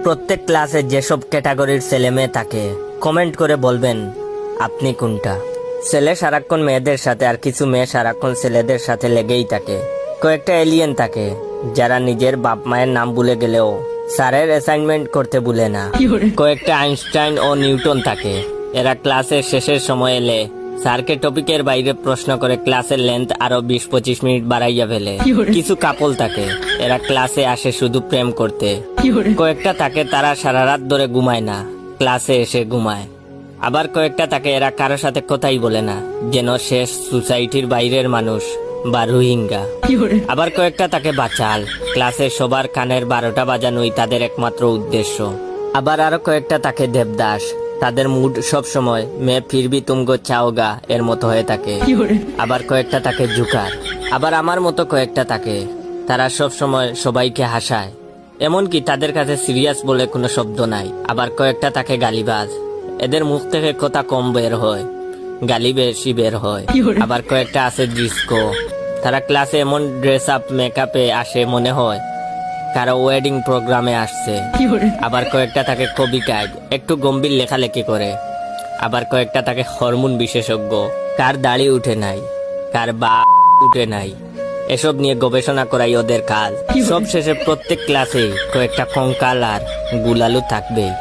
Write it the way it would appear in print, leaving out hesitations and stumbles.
প্রত্যেক ক্লাসে যেসব ক্যাটাগরির ছেলে মেয়ে থাকে কমেন্ট করে বলবেন আপনি কোনটা। ছেলে সারাক্ষণ মেয়েদের সাথে আর কিছু মেয়ে সারাক্ষণ ছেলেদের সাথে লেগেই থাকে। কয়েকটা এলিয়েন থাকে যারা নিজের বাপ মায়ের নাম ভুলে গেলেও স্যারের অ্যাসাইনমেন্ট করতে ভুলে না। কয়েকটা আইনস্টাইন ও নিউটন থাকে, এরা ক্লাসের শেষের সময় এলে স্যারকে টপিকের বাইরে প্রশ্ন করে ক্লাসের লেন্থ আরো 20-25 মিনিট বাড়াইয়া ফেলে। কিছু কাপল থাকে, এরা ক্লাসে আসে শুধু প্রেম করতে। কয়েকটা থাকে তারা সারা রাত ধরে ঘুমায় না, ক্লাসে এসে ঘুমায়। আবার কয়েকটা থাকে এরা কারোর সাথে কথাই বলে না, যেন শেষ সোসাইটির বাইরের মানুষ বা রোহিঙ্গা। আবার কয়েকটা থাকে বাচাল, ক্লাসে সবার কানের 12টা বাজানোই তাদের একমাত্র উদ্দেশ্য। আবার আরো কয়েকটা থাকে দেবদাস, তাদের মুড সব সময় মে ফিরবি তুমগো চাওগা এর মতো হয়ে থাকে। আবার কয়েকটা থাকে জুকার। আবার আমার মতো কয়েকটা থাকে, তারা সব সময় সবাইকে হাসায়, এমনকি তাদের কাছে সিরিয়াস বলে কোনো শব্দ নাই। আবার কয়েকটা থাকে গালিবাজ, এদের মুখ থেকে কথা কম বের হয়, গালি বেশি বের হয়। আবার কয়েকটা আছে ডিস্কো, তারা ক্লাসে এমন ড্রেস আপ মেকআপে আসে মনে হয় কারো ওয়েডিং প্রোগ্রামে আসছে। আবার কয়েকটা থাকে কবিকাজ, একটু গম্ভীর লেখালেখি করে। আবার কয়েকটা থাকে হরমোন বিশেষজ্ঞ, কার দাড়ি উঠে নাই, কার বা উঠে নাই, এসব নিয়ে গবেষণা করাই ওদের কাজ। সব শেষে প্রত্যেক ক্লাসেই কয়েকটা কঙ্কাল আর গুলালু থাকবেই।